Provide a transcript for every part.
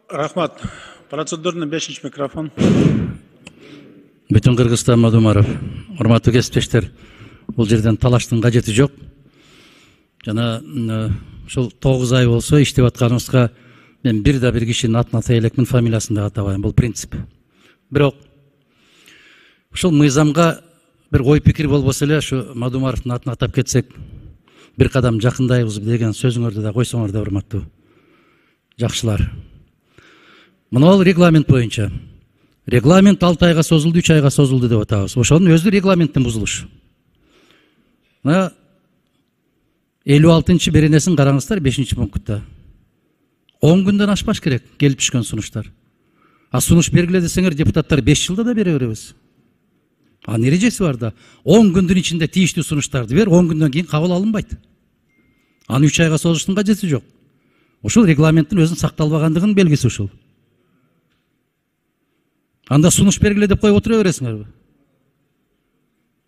Рахмат. Процедурный 5 микрофон. Бүтүн Кыргызстан Мадумаров. Урматтуу кесиптештер, бул жерден талаштын кажети жок. Жана ушул 9 ай болсо иштеп атканыбызга мен бир кишинин атын атай элекмин, фамилиясын да атабайм. Бул принцип. Бирок ушул мыйзамга бир ой пикир болбосо эле ушу Мадумаровдун атын атап кетсек, бир кадам жакындайбыз деген сөзүңөрдү да койсоңор да, урматтуу жакшылар. Мына регламент боюнча. Регламент 6 айга созулду, 3 айга созулду деп атабыз. Ошонун өзү регламенттин бузулушу. Мына 56-чы беренесин караңыздар, 5-пунктта. 10 күндөн ашпаш керек келип түшкөн сунуштар. А сунуш бергиле десеңер, депутаттар 5 жылда да бере беребиз. А эрежеси бар да. 10 күндүн ичинде тийиштүү сунуштарды бер, 10 күндөн кийин кабыл алынбайт. Аны 3 айга созуштун кажети жок. Ушул регламенттин өзүнүн сакталбагандыгынын белгиси ушул. Анда сунуш бергиле деп коюп отура бересиңерби?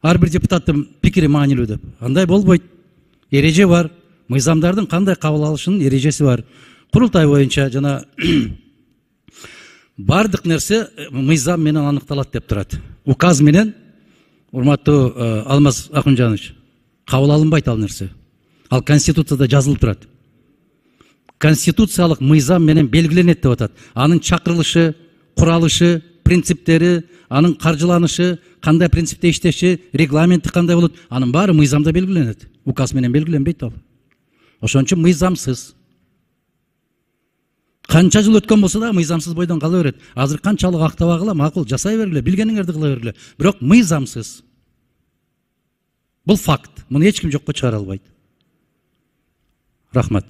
Ар бир депутаттын пикири маанилүү деп. Андай болбойт. Эреже бар. Мыйзамдардын кандай кабыл алышынын эрежеси бар. Курултай боюнча жана бардык нерсе мыйзам менен аныкталат деп турат. Указ менен, урматтуу Алмаз Акунжанович, кабыл алынбайт ал нерсе. Ал Конституцияда жазылып турат. Конституциялык мыйзам менен белгиленет деп атат. Анын чакырылышы, куралышы, принциптери, анын каржыланышы, кандай принципте иштеши, регламенти кандай болот, анын баары мыйзамда белгиленет. Указ менен белгиленбейт ал. Ошон үчүн мыйзамсыз. Канча жыл өткөн болсо да мыйзамсыз бойдон кала берет. Азыр канчалык актабагыла, макул жасай бергиле, билгениңерди кыла бергиле. Бирок мыйзамсыз. Бул факт. Муну эч ким жокко чыгара албайт. Рахмат.